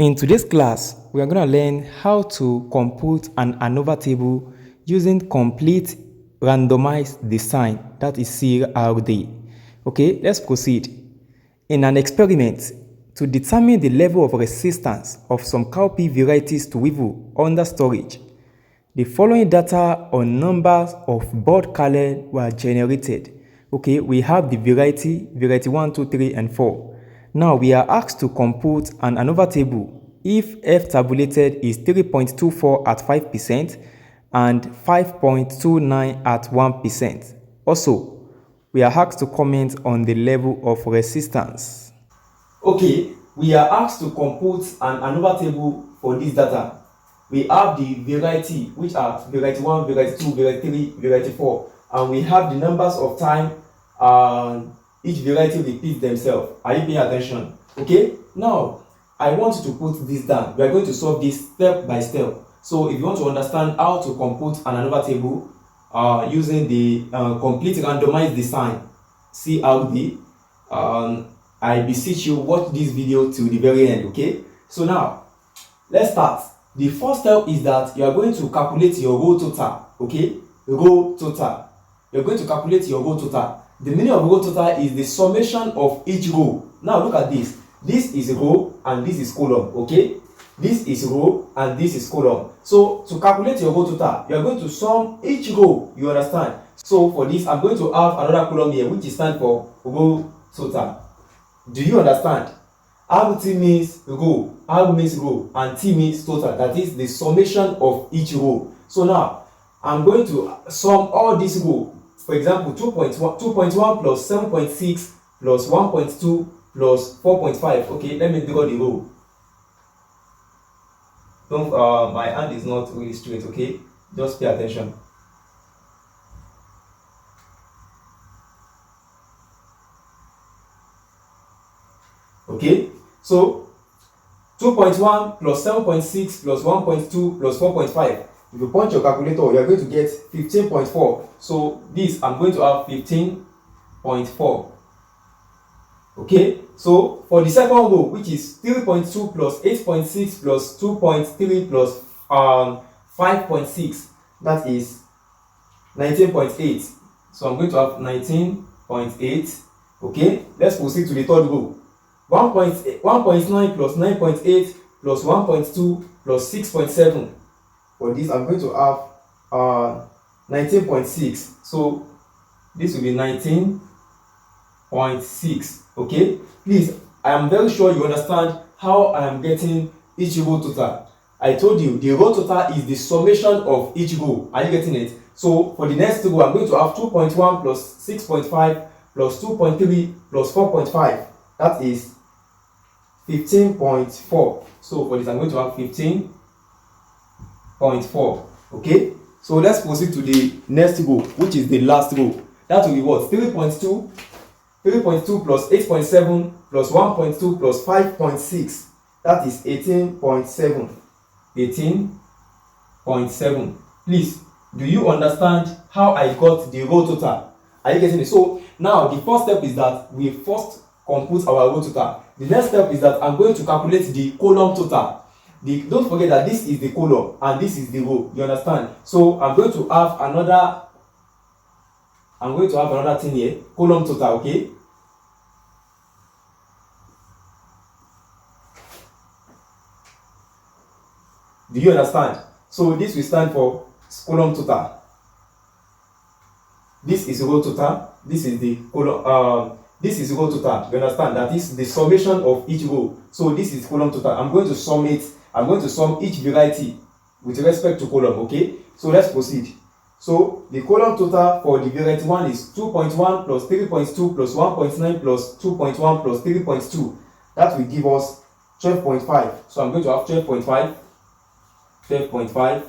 In today's class, we are going to learn how to compute an ANOVA table using Complete Randomized Design, that is CRD. Okay, let's proceed. In an experiment, to determine the level of resistance of some cowpea varieties to weevil under storage, the following data on numbers of bud kernel were generated. Okay, we have the variety 1, 2, 3, and 4. Now we are asked to compute an ANOVA table if F tabulated is 3.24 at 5% and 5.29 at 1%. Also, we are asked to comment on the level of resistance. Okay, we are asked to compute an ANOVA table for this data. We have the variety, which are variety 1, variety 2, variety 3, variety 4, and we have the numbers of time each variety repeats themselves. Are you paying attention? Okay, now I want you to put this down. We are going to solve this step by step. So if you want to understand how to compute an ANOVA table using the Complete Randomized Design CRD, I beseech you, watch this video till the very end. Okay, so now let's start. The first step is that you are going to calculate your row total. Okay, row total. You're going to calculate your row total. The meaning of row total is the summation of each row. Now look at this. This is row and this is column. Okay, this is row and this is column. So to calculate your row total, you are going to sum each row. You understand? So for this, I'm going to have another column here which is stand for row total. Do you understand? RT means row, R means row, and T means total. That is the summation of each row. So now I'm going to sum all these rows. For example, 2.1 plus 7.6 plus 1.2 plus 4.5. Okay, let me draw the row. Don't my hand is not really straight. Okay, just pay attention. Okay, so 2.1 plus 7.6 plus 1.2 plus 4.5. If you punch your calculator, you are going to get 15.4. So this, I'm going to have 15.4. Okay, so for the second row, which is 3.2 plus 8.6 plus 2.3 plus 5.6, that is 19.8. So I'm going to have 19.8. Okay, let's proceed to the third row. 1.9 plus 9.8 plus 1.2 plus 6.7. For this, I'm going to have 19.6. So this will be 19.6. Okay, please, I am very sure you understand how I am getting each row total. I told you the row total is the summation of each row. Are you getting it? So for the next row, I'm going to have 2.1 plus 6.5 plus 2.3 plus 4.5. That is 15.4. So for this, I'm going to have 15.4. Okay, so let's proceed to the next row, which is the last row. That will be what? 3.2 plus 8.7 plus 1.2 plus 5.6. That is 18.7. 18.7. Please, do you understand how I got the row total? Are you getting it? So now the first step is that we first compute our row total. The next step is that I'm going to calculate the column total. Don't forget that this is the column and this is the row. You understand? So I'm going to have another thing here, column total. Okay, do you understand? So this will stand for column total. This is row total. This is the column. This is row total. You understand? That is the summation of each row. So this is column total. I'm going to sum it. I'm going to sum each variety with respect to column. Okay, so let's proceed. So the column total for the variety 1 is 2.1 plus 3.2 plus 1.9 plus 2.1 plus 3.2. That will give us 12.5. So I'm going to have 12.5. 12.5.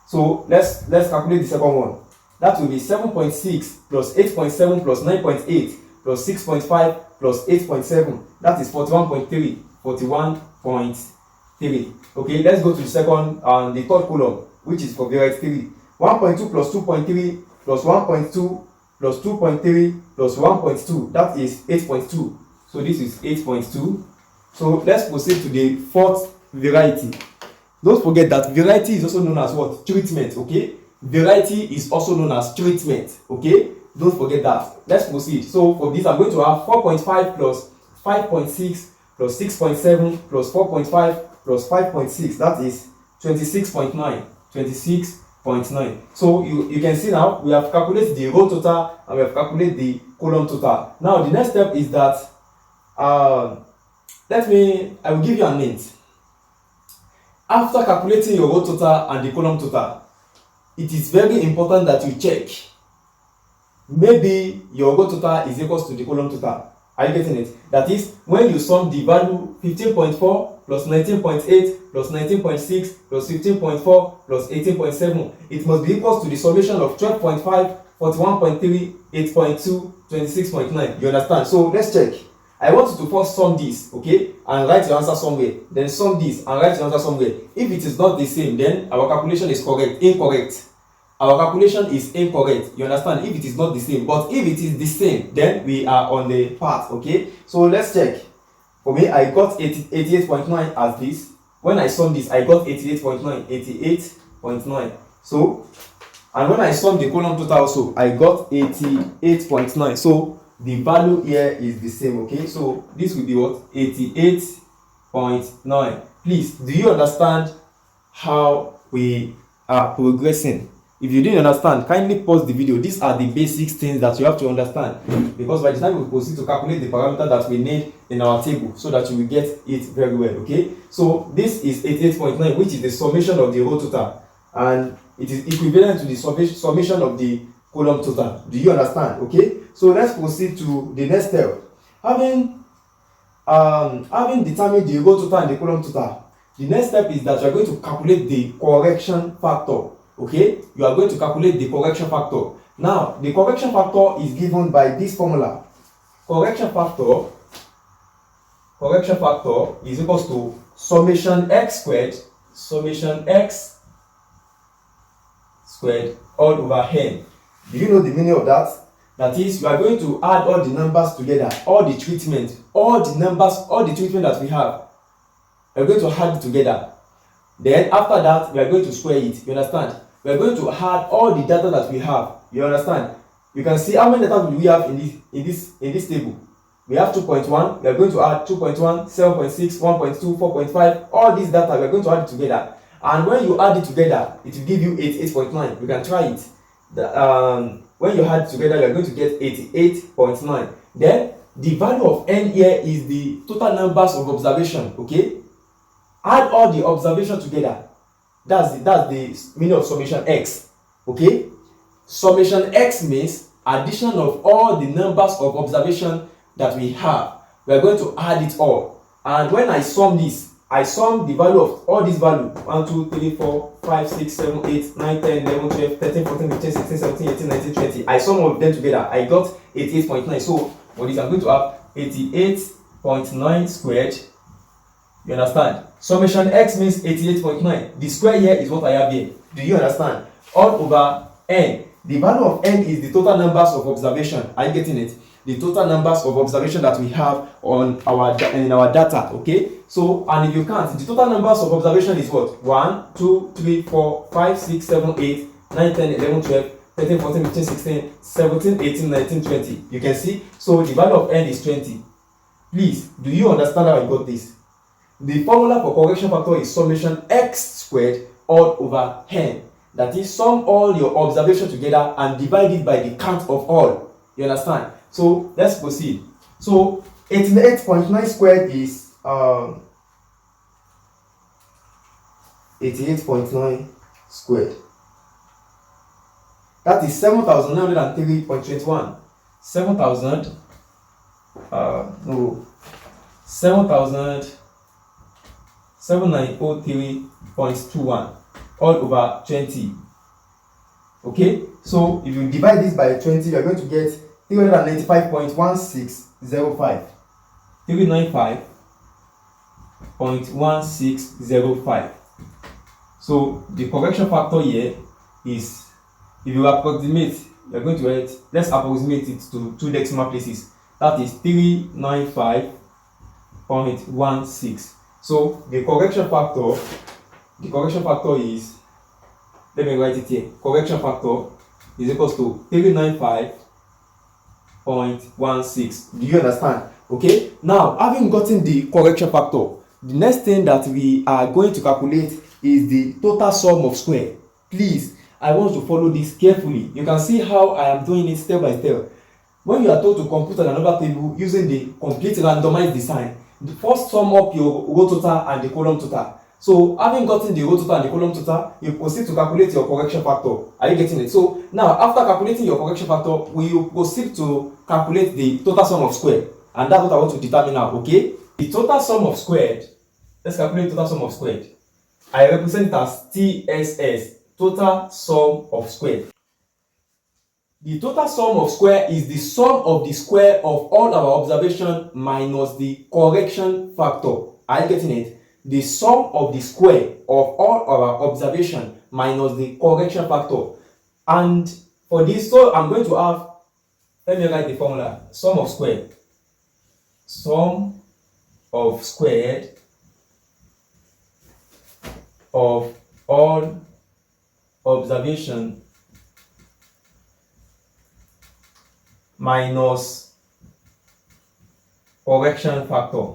So let's calculate the second one. That will be 7.6 plus 8.7 plus 9.8 plus 6.5 plus 8.7. That is 41.3. 41.3. Okay, let's go to the second and the third column, which is for variety 3. 1.2 plus 2.3 plus 1.2 plus 2.3 plus 1.2. That is 8.2. So this is 8.2. So let's proceed to the fourth variety. Don't forget that variety is also known as what? Treatment, okay? Variety is also known as treatment, okay? Don't forget that. Let's proceed. So for this, I'm going to have 4.5 plus 5.6 plus 6.7 plus 4.5 plus 5.6. That is 26.9. 26.9. So you can see now we have calculated the row total and we have calculated the column total. Now the next step is that I will give you an hint. After calculating your row total and the column total, it is very important that you check. Maybe your row total is equal to the column total. Are you getting it? That is, when you sum the value 15.4 plus 19.8 plus 19.6 plus 15.4 plus 18.7, it must be equal to the summation of 12.5, 41.3, 8.2, 26.9. You understand? So let's check. I want you to first sum this, okay, and write your answer somewhere. Then sum this and write your answer somewhere. If it is not the same, then our calculation is incorrect. Our calculation is incorrect. You understand? If it is not the same. But if it is the same, then we are on the path, okay? So let's check. For me, I got 88.9 as this. When I sum this, I got 88.9. 88.9. So, and when I sum the column total also, I got 88.9. So, the value here is the same, okay? So, this will be what? 88.9. Please, do you understand how we are progressing? If you didn't understand, kindly pause the video. These are the basic things that you have to understand, because by the time we proceed to calculate the parameter that we need in our table, so that you will get it very well, okay? So this is 88.9, which is the summation of the row total, and it is equivalent to the summation of the column total. Do you understand? Okay, so let's proceed to the next step. Having determined the row total and the column total, the next step is that you are going to calculate the correction factor. Okay, you are going to calculate the correction factor. Now, the correction factor is given by this formula. Correction factor is equal to summation x squared all over n. Do you know the meaning of that? That is, you are going to add all the numbers together, all the treatment that we have. We are going to add it together. Then after that, we are going to square it. You understand? We are going to add all the data that we have. You understand? You can see how many data do we have in this table. We have 2.1. We are going to add 2.1, 7.6, 1.2, 4.5. All these data, we are going to add it together. And when you add it together, it will give you 88.9. You can try it. When you add it together, you are going to get 88.9. Then the value of n here is the total numbers of observation. Okay? Add all the observation together. That's the meaning of summation x. Okay? Summation x means addition of all the numbers of observation that we have. We are going to add it all. And when I sum this, I sum the value of all these values. 1, 2, 3, 4, 5, 6, 7, 8, 9, 10, 11, 12, 13, 14, 15, 16, 17, 18, 19, 20. I sum all of them together. I got 88.9. So for this, I'm going to have 88.9 squared. You understand? Summation x means 88.9. The square here is what I have here. Do you understand? All over n. The value of n is the total numbers of observation. Are you getting it? The total numbers of observation that we have in our data. Okay? So, and if you count, the total numbers of observation is what? 1, 2, 3, 4, 5, 6, 7, 8, 9, 10, 11, 12, 13, 14, 15, 16, 17, 18, 19, 20. You can see? So, the value of n is 20. Please, do you understand how I got this? The formula for correction factor is summation x squared all over n. That is, sum all your observation together and divide it by the count of all. You understand? So let's proceed. So 88.9 squared is 88.9 squared. That is 7,903.21. 7,703.21 all over 20. Okay, so if you divide this by 20, you are going to get 395.1605. 395.1605. So the correction factor here is, if you approximate, you are going to write, let's approximate it to 2 decimal places. that is 395.16. So the correction factor is, let me write it here, correction factor is equals to 395.16. Do you understand? Okay, now having gotten the correction factor, the next thing that we are going to calculate is the total sum of square. Please, I want you to follow this carefully. You can see how I am doing it step by step. When you are told to compute an ANOVA table using the complete randomized design, the first sum up your row total and the column total. So having gotten the row total and the column total, you proceed to calculate your correction factor. Are you getting it? So now, after calculating your correction factor, we will proceed to calculate the total sum of square, and that's what I want to determine now. Okay, the total sum of squared. Let's calculate total sum of squared. I represent it as TSS, total sum of square. The total sum of square is the sum of the square of all our observation minus the correction factor. Are you getting it? The sum of the square of all our observation minus the correction factor. And for this, so I'm going to have, let me write the formula. Sum of square. Sum of squared of all observation minus correction factor.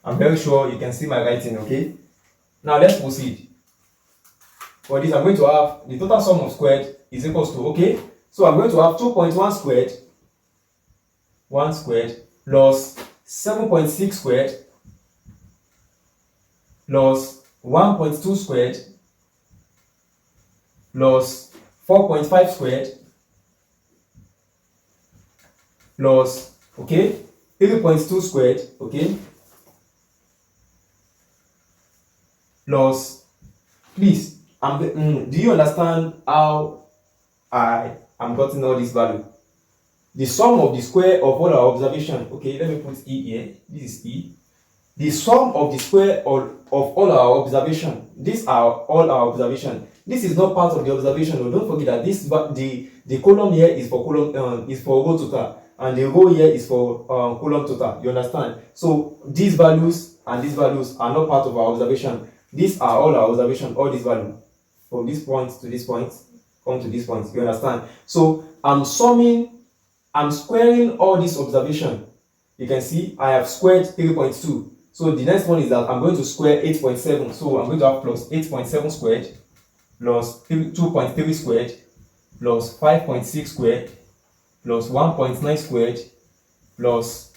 I'm very sure you can see my writing, okay? Now let's proceed. For this, I'm going to have the total sum of squared is equals to, okay? So I'm going to have 2.1 squared, 1 squared, plus 7.6 squared, plus 1.2 squared, plus 4.5 squared, plus, okay, 3.2 squared, okay, plus, please, do you understand how I am getting all this value? The sum of the square of all our observation, okay, let me put E here, this is E. The sum of the square of all our observation, these are all our observation. This is not part of the observation, so don't forget that this the column here is for column is for row total, and the row here is for column total. You understand? So these values and these values are not part of our observation. These are all our observation, all these values from this point to this point, come to this point. You understand? So I'm squaring all this observation. You can see I have squared 3.2. So the next one is that I'm going to square 8.7. So I'm going to have plus 8.7 squared, plus 2.3 squared, plus 5.6 squared, plus 1.9 squared, plus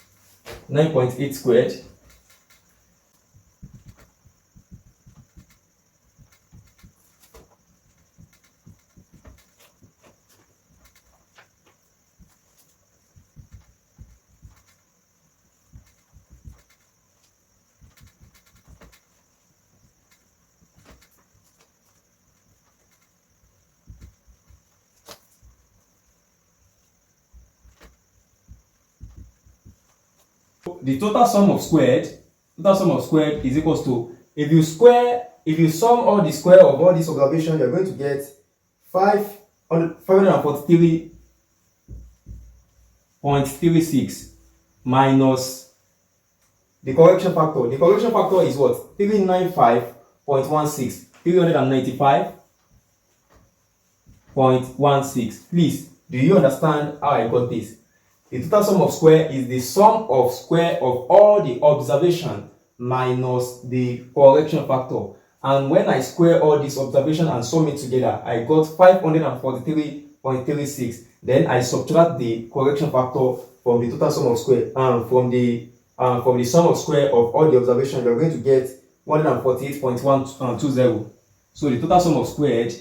9.8 squared, the total sum of squared is equals to, if you sum all the square of all these observations, you're going to get 543.36 minus the correction factor. The correction factor is what? 395.16. 395.16. Please, do you understand how I got this? The total sum of square is the sum of square of all the observation minus the correction factor. And when I square all this observation and sum it together, I got 543.36. Then I subtract the correction factor from the total sum of square, from the sum of square of all the observation, you're going to get 148.120. So the total sum of squared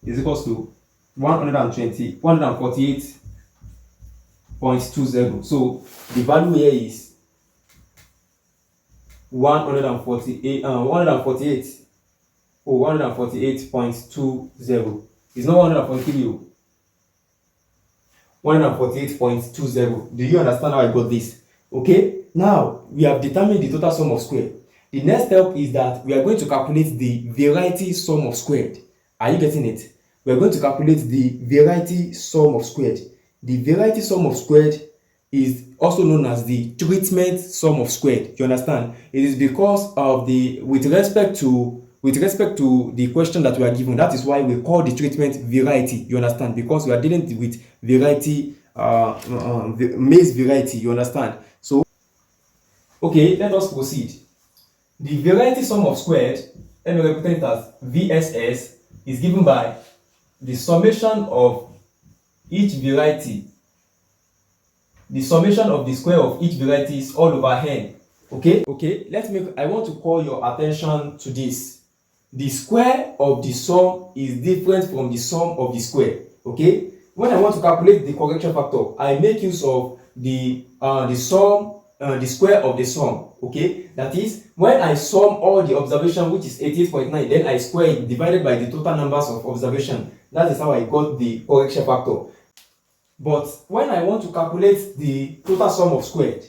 is equals to 148.20. So the value here is 148.20. It's not 143. 148.20. Do you understand how I got this? Okay, now we have determined the total sum of square. The next step is that we are going to calculate the variety sum of squared. Are you getting it? we are going to calculate the variety sum of squared. The variety sum of squared is also known as the treatment sum of squared. You understand? It is because of the with respect to the question that we are given. That is why we call the treatment variety. You understand? Because we are dealing with variety, maze variety. You understand? So, okay, let us proceed. The variety sum of squared, let me represent it as VSS, is given by the summation of each variety. The summation of the square of each variety is all over n. Okay, I want to call your attention to this. The square of the sum is different from the sum of the square. Okay, when I want to calculate the correction factor, I make use of the square of the sum. Okay, that is, when I sum all the observation, which is 88.9, then I square it divided by the total numbers of observation. That is how I got the correction factor. But when I want to calculate the total sum of squared,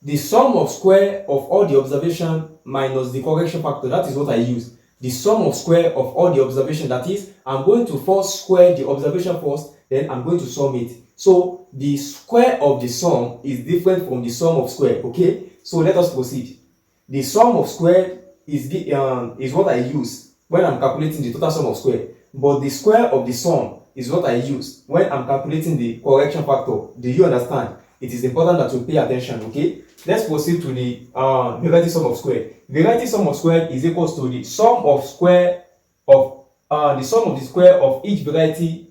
the sum of square of all the observation minus the correction factor, that is what I use. The sum of square of all the observation, that is, I'm going to first square the observation first, then I'm going to sum it. So the square of the sum is different from the sum of square. Okay, so let us proceed. The sum of square is what I use when I'm calculating the total sum of square, but the square of the sum is what I use when I'm calculating the correction factor. Do you understand? It is important that you pay attention. Okay, let's proceed to the variety sum of square. Variety sum of square is equals to the sum of square of the sum of the square of each variety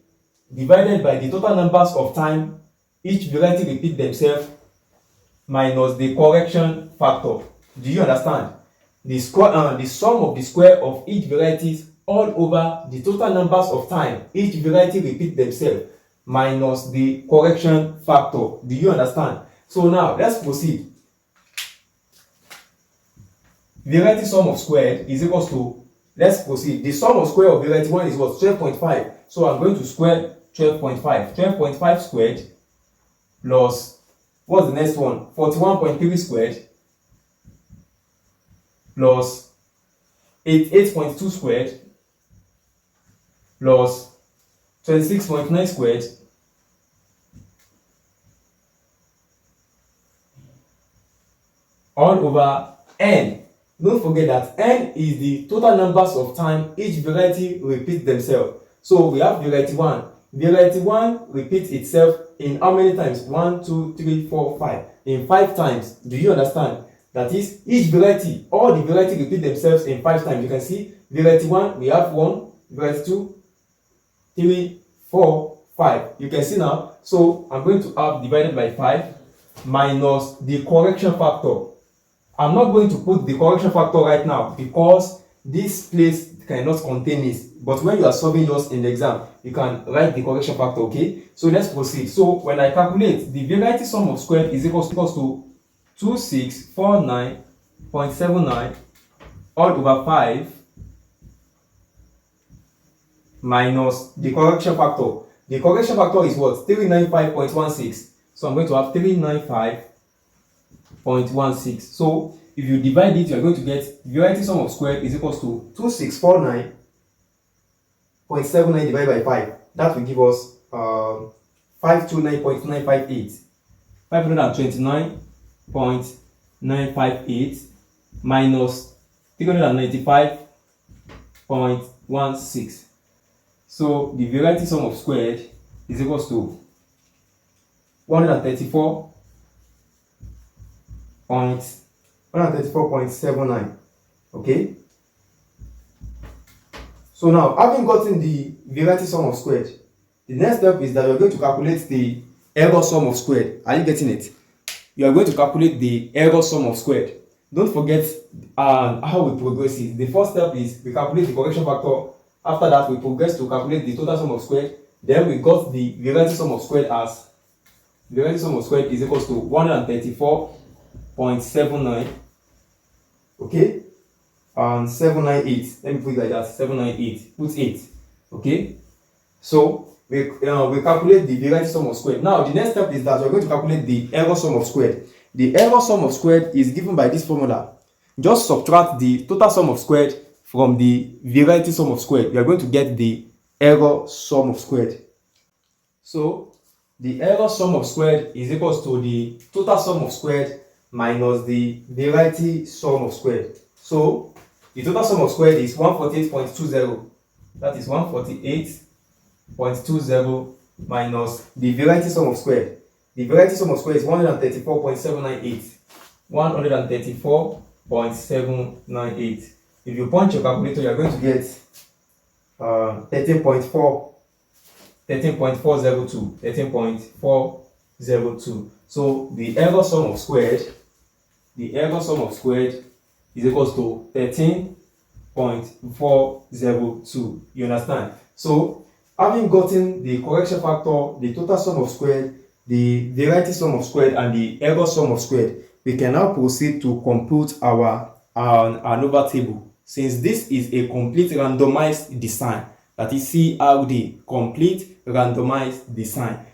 divided by the total numbers of time each variety repeat themselves minus the correction factor. Do you understand? The sum of the square of each variety all over the total numbers of time each variety repeat themselves minus the correction factor. Do you understand? So now let's proceed. Variety sum of squared is equals to, let's proceed. The sum of square of variety 1 is what? 12.5. So I'm going to square 12.5. 12.5 squared plus, what's the next one? 41.3 squared plus 8.2 squared plus 26.9 squared all over n. Don't forget that n is the total numbers of time each variety repeats themselves. So we have variety 1. Variety 1 repeats itself in how many times? 1, 2, 3, 4, 5. In 5 times. Do you understand? That is, each variety, all the variety repeat themselves in 5 times. You can see variety 1, we have 1, variety 2, 3, 4, 5. You can see now. So I'm going to have divided by 5 minus the correction factor. I'm not going to put the correction factor right now because this place cannot contain this. But when you are solving yours in the exam, you can write the correction factor. Okay, so let's proceed. So when I calculate, the variety sum of squared is equals to 2649.79 all over 5 minus the correction factor. The correction factor is what? 395.16. So I'm going to have 395.16. So if you divide it, you are going to get variety sum of squared is equals to 2649.79 divided by 5. That will give us 529.958. 529.958 minus 395.16. So the variety sum of squared is equals to 134.79. Okay. So now, having gotten the variety sum of squared, the next step is that we are going to calculate the error sum of squared. Are you getting it? You are going to calculate the error sum of squared. Don't forget how we progress it. The first step is we calculate the correction factor. After that, we progress to calculate the total sum of squared. Then we got the variety sum of squared as variety sum of squared is equals to 134.79. Okay, and 798. Let me put it like that. 798. Put 8. Okay, so we calculate the variety sum of squared. Now the next step is that we're going to calculate the error sum of squared. The error sum of squared is given by this formula. Just subtract the total sum of squared from the variety sum of squared. You are going to get the error sum of squared. So the error sum of squared is equals to the total sum of squared minus the variety sum of squared. So the total sum of squared is 148.20. That is 148.20 minus the variety sum of squared. The variety sum of squared is 134.798. 134.798. If you punch your calculator, you are going to get 13.402. 13.402. So the error sum of squared is equals to 13.402. You understand? So having gotten the correction factor, the total sum of squared, the variety sum of squared, and the error sum of squared, we can now proceed to compute our ANOVA table. Since this is a complete randomized design, that is CRD, complete randomized design.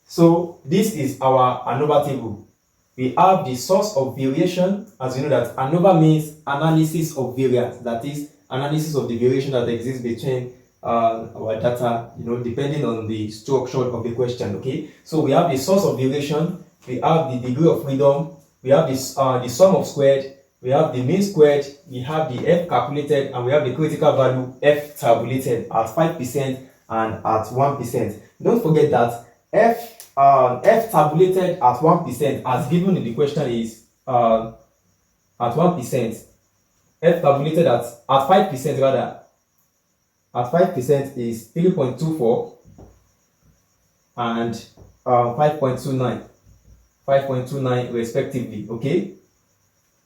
So this is our ANOVA table. We have the source of variation. As you know that ANOVA means analysis of variance, that is analysis of the variation that exists between our data, depending on the structure of the question. Okay, so we have the source of variation, we have the degree of freedom, we have this the sum of squared, we have the mean squared, we have the F calculated, and we have the critical value F tabulated at 5% and at 1%. Don't forget that F tabulated at 1%, as given in the question, is at 1%. F tabulated at 5% rather. At 5% is 3.24 and 5.29 respectively. Okay,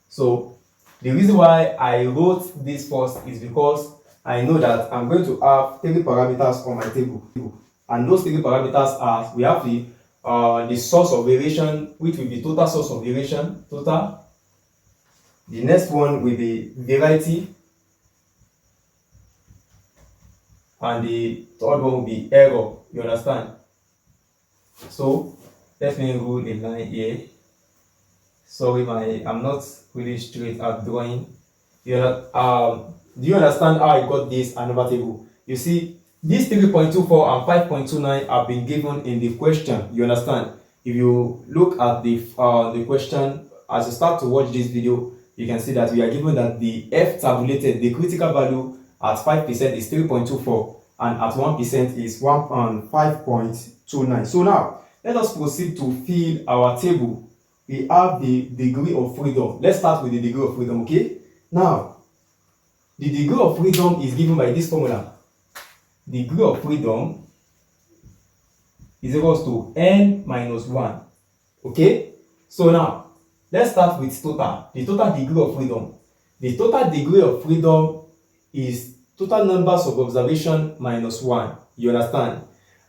so the reason why I wrote this first is because I know that I'm going to have 3 parameters on my table, and those 3 parameters are, we have the source of variation, which will be total source of variation, total. The next one will be variety, and the third one will be error. You understand? So let me rule a line here. Sorry, I'm not really straight at drawing. Do you understand how I got this ANOVA table? You see, these 3.24 and 5.29 have been given in the question. You understand? If you look at the question as you start to watch this video, you can see that we are given that the F tabulated, the critical value at 5% is 3.24 and at 1% is 5.29. So now let us proceed to fill our table. We have the degree of freedom. Let's start with the degree of freedom. Okay, now the degree of freedom is given by this formula. Degree of freedom is equals to n minus 1. Okay, so now let's start with total. The total degree of freedom. The total degree of freedom is total numbers of observation minus 1. You understand?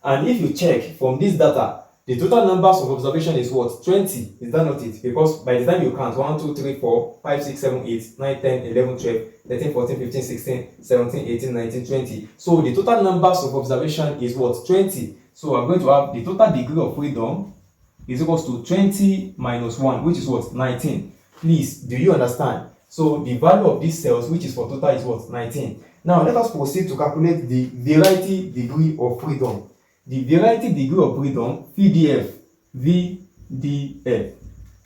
And if you check from this data, the total numbers of observation is what? 20. Is that not it? Because by the time you count 1, 2, 3, 4, 5, 6, 7, 8, 9, 10, 11, 12, 13, 14, 15, 16, 17, 18, 19, 20. So the total numbers of observation is what? 20. So I'm going to have the total degree of freedom is equals to 20 minus 1, which is what? 19. Please, do you understand? So the value of these cells, which is for total, is what? 19. Now let us proceed to calculate the variety degree of freedom. The variety degree of freedom, VDF,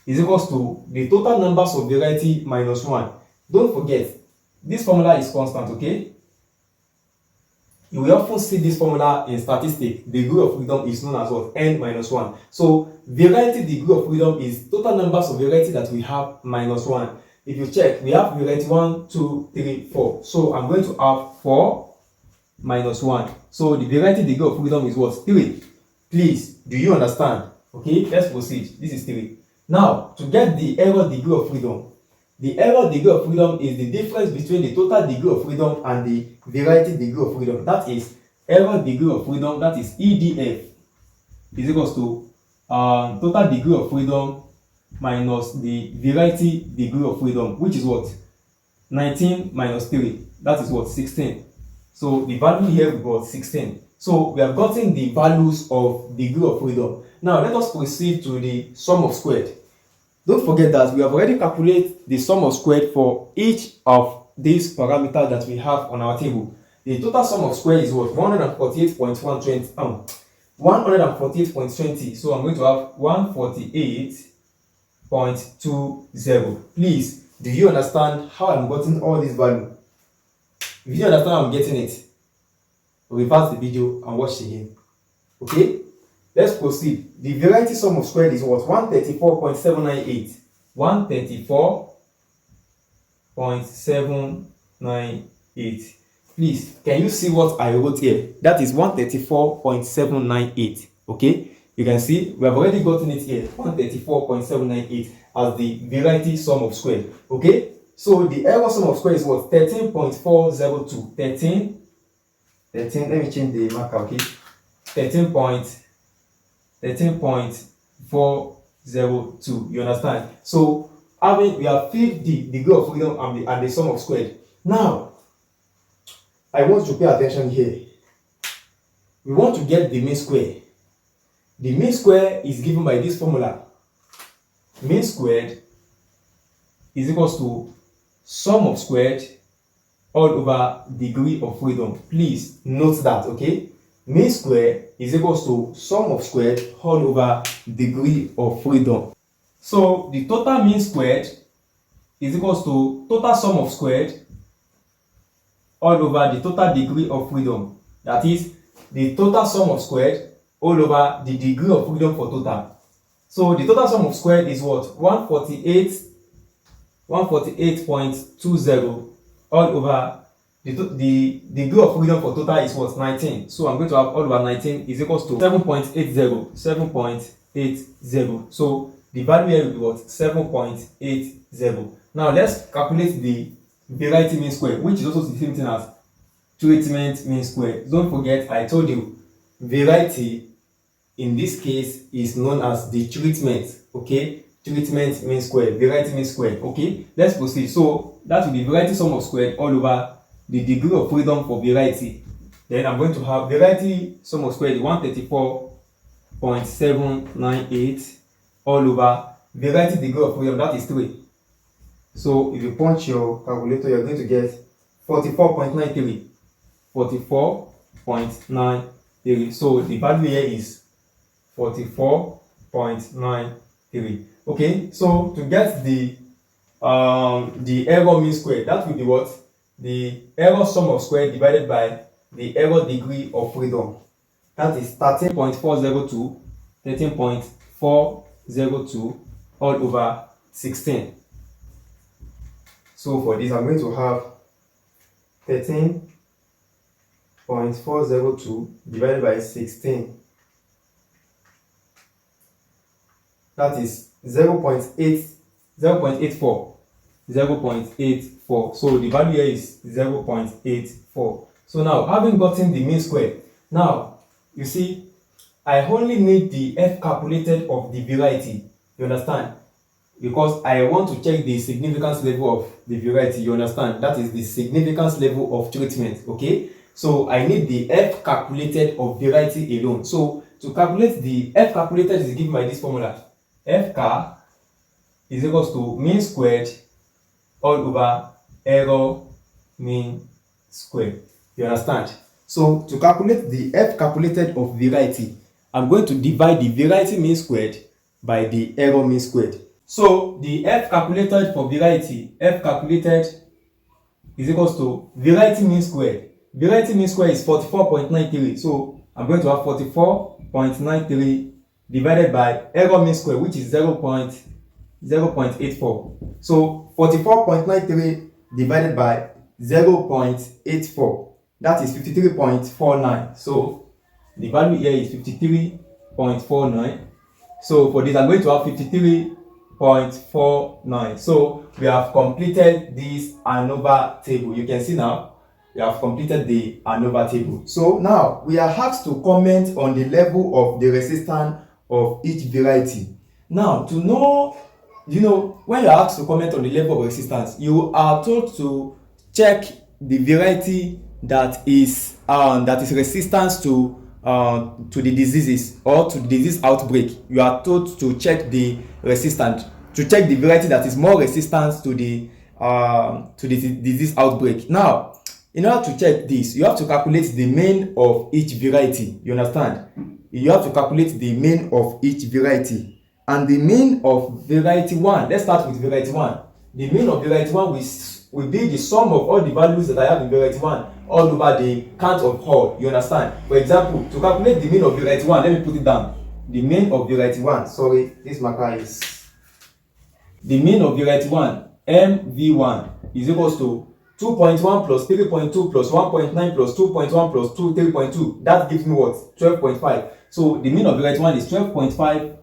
is equals to the total numbers of variety minus 1. Don't forget, this formula is constant, okay? You will often see this formula in statistics. Degree of freedom is known as what? N minus 1. So variety degree of freedom is total numbers of variety that we have minus 1. If you check, we have variety 1, 2, 3, 4. So I'm going to have 4 minus 1. So the variety degree of freedom is what? 3. Please, do you understand? Okay, let's proceed. This is 3. Now, to get the error degree of freedom, the error degree of freedom is the difference between the total degree of freedom and the variety degree of freedom. That is error degree of freedom, that is EDF, is equals to total degree of freedom minus the variety degree of freedom, which is what? 19 minus 3, that is what? 16. So the value here we got 16. So we have gotten the values of degree of freedom. Now let us proceed to the sum of squared. Don't forget that we have already calculated the sum of squared for each of these parameters that we have on our table. the total sum of square is what? 148.20. So I'm going to have 148.20. Please, do you understand how I'm getting all this value? If you understand how I'm getting it, reverse the video and watch it again. Okay, let's proceed. The variety sum of squared is what? 134.798. 134.798. Please, can you see what I wrote here? That is 134.798. Okay, you can see we have already gotten it here. 134.798 as the variety sum of squared. Okay, so the error sum of square is what? 13.402. 13. Let me change the marker. Okay, 13.402. You understand? So we have filled the degree of freedom and the sum of squared. Now I want you to pay attention here. We want to get the mean square. The mean square is given by this formula. Mean squared is equals to sum of squared all over degree of freedom. Please note that, okay? Mean square is equals to sum of squared all over degree of freedom. So the total mean squared is equals to total sum of squared all over the total degree of freedom. That is the total sum of squared all over the degree of freedom for total. So the total sum of squared is what? 148.20 all over the degree of freedom for total is what? 19. So I'm going to have all over 19 is equals to 7.80. 7.80. So the value here will be what? 7.80. Now let's calculate the variety mean square, which is also the same thing as treatment mean square. Don't forget, I told you variety in this case is known as the treatment. Okay, treatment mean square, variety mean square. Okay, let's proceed. So that will be variety sum of squared all over the degree of freedom for variety. Then I'm going to have variety sum of squared 134.798 all over variety degree of freedom, that is 3. So if you punch your calculator, you're going to get 44.93. 44.93. So the value here is 44.93. Okay, so to get the error mean square, that will be what? The error sum of square divided by the error degree of freedom. That is 13.402. 13.402 all over 16. So for this, I'm going to have 13.402 divided by 16. That is 0.84. 0.84. So the value here is 0.84. So now, having gotten the mean square, now you see, I only need the F calculated of the variety. You understand? Because I want to check the significance level of the variety. You understand? That is the significance level of treatment. Okay, so I need the F calculated of variety alone. So to calculate the F calculated is given by this formula. F car is equals to mean squared all over error mean squared. You understand? So to calculate the F calculated of variety, I'm going to divide the variety mean squared by the error mean squared. So the F calculated for variety, F calculated is equals to variety mean squared. Variety mean squared is 44.93. So I'm going to have 44.93 divided by error mean square, which is 0.84. So 44.93 divided by 0.84, that is 53.49. So the value here is 53.49. So for this, I'm going to have 53.49. So we have completed this ANOVA table. You can see now we have completed the ANOVA table. So now we are asked to comment on the level of the resistance of each variety. Now, to know, when you are asked to comment on the level of resistance, you are told to check the variety that is resistance to the diseases or to the disease outbreak. You are told to check the resistance, to check the variety that is more resistant to the disease outbreak. Now, In order to check this, you have to calculate the mean of each variety. You understand? You have to calculate the mean of each variety. And the mean of variety 1, let's start with variety 1. The mean of variety 1 will be the sum of all the values that I have in variety 1 all over the count of all. You understand? For example, to calculate the mean of variety 1, let me put it down. The mean of variety 1, sorry, this marker is... The mean of variety 1, MV1, is equals to 2.1 plus 3.2 plus 1.9 plus 2.1 plus 2, 3.2. That gives me what? 12.5. So the mean of variety 1 is 12.5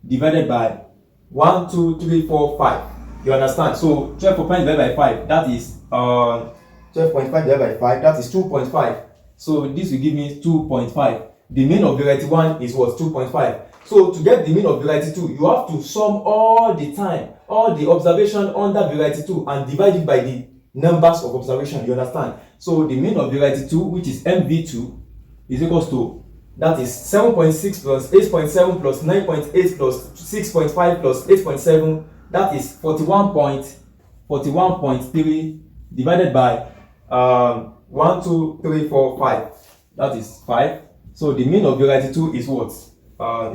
divided by 1, 2, 3, 4, 5. You understand? So 12.5 divided by 5, that is 12.5 divided by 5, that is 2.5. So this will give me 2.5. The mean of variety 1 is what? 2.5. So to get the mean of variety 2, you have to sum all the time, all the observation under variety 2 and divide it by the numbers of observation. You understand? So the mean of variety 2, which is MV2, is equals to, that is 7.6 plus 8.7 plus 9.8 plus 6.5 plus 8.7, that is 41.3 divided by 1, 2, 3, 4, 5. That is 5. So the mean of variety 2 is what?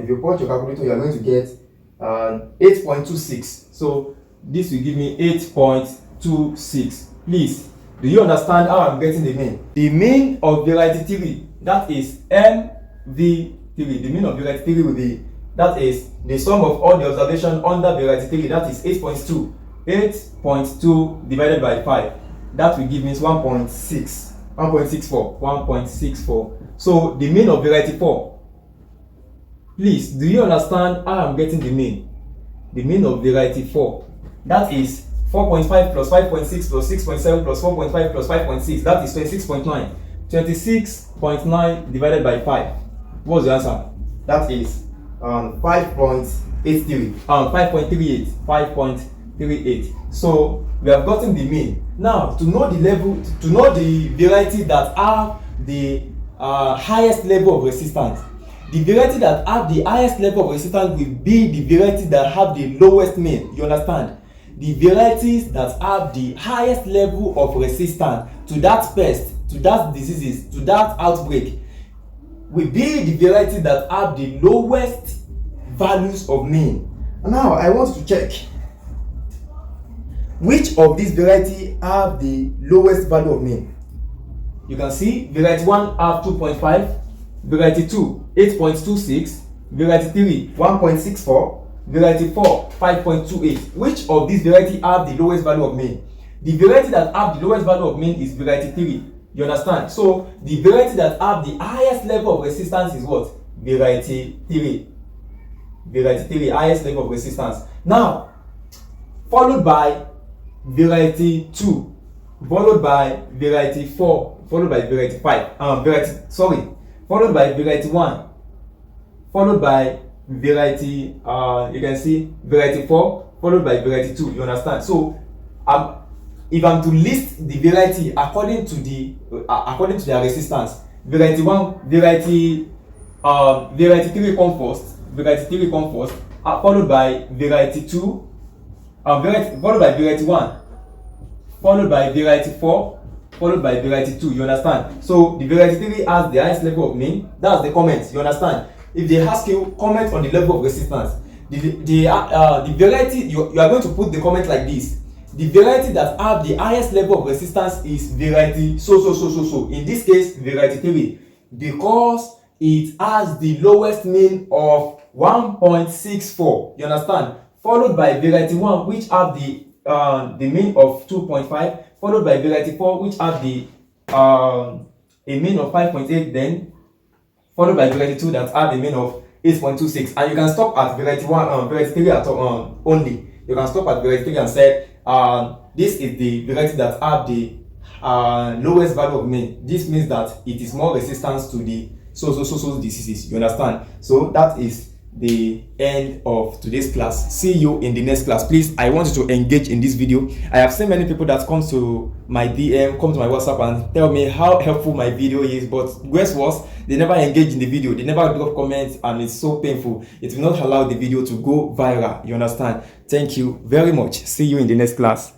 If you put your calculator, you are going to get 8.26. So this will give me 8.26. Please, do you understand how I'm getting the mean? The mean of variety 3, that is MV3. The mean of variety 3 will be, that is the sum of all the observation under variety 3, that is 8.2. 8.2 divided by 5, that will give me 1.64. So the mean of variety 4, please, do you understand how I'm getting the mean? The mean of variety 4, that is 4.5 plus 5.6 plus 6.7 plus 4.5 plus 5.6, that is 26.9. 26.9 divided by 5. What's the answer? That is 5.83. 5.38. So we have gotten the mean. Now, to know the level, to know the variety that have the highest level of resistance, the variety that have the highest level of resistance will be the variety that have the lowest mean. You understand? The varieties that have the highest level of resistance to that pest, to that diseases, to that outbreak, will be the variety that have the lowest values of mean. Now, I want to check which of these variety have the lowest value of mean. You can see variety 1 have 2.5, variety 2 8.26, variety 3 1.64, variety 4 5.28. Which of these variety have the lowest value of mean? The variety that have the lowest value of mean is variety 3. You understand? So the variety that have the highest level of resistance is what? Variety 3. Variety 3, highest level of resistance. Now, followed by variety 2, followed by variety 4, followed by variety 5, followed by variety 1, followed by variety, you can see variety 4, followed by variety 2. You understand? So if I'm to list the variety according to their resistance, variety 1, variety 3 come first, followed by variety 2, followed by variety 1, followed by variety 4, followed by variety 2. You understand? So the variety 3 has the highest level of mean. That's the comments. You understand? If they ask you, comment on the level of resistance. The variety, you are going to put the comment like this. The variety that have the highest level of resistance is variety so. In this case, variety 3, because it has the lowest mean of 1.64. You understand? Followed by variety 1, which have the mean of 2.5, followed by variety 4, which have the a mean of 5.8, then followed by variety 2 that have a mean of 8.26. And you can stop at variety 1, variety 3 at only. You can stop at variety 3 and say this is the variety that have the lowest value of mean. This means that it is more resistant to the so diseases. You understand? So that is the end of today's class. See you in the next class. Please, I want you to engage in this video. I have seen many people that come to my DM, come to my WhatsApp and tell me how helpful my video is, but guess what? They never engage in the video, they never drop comments, and it's so painful. It will not allow the video to go viral. You understand? Thank you very much. See you in the next class.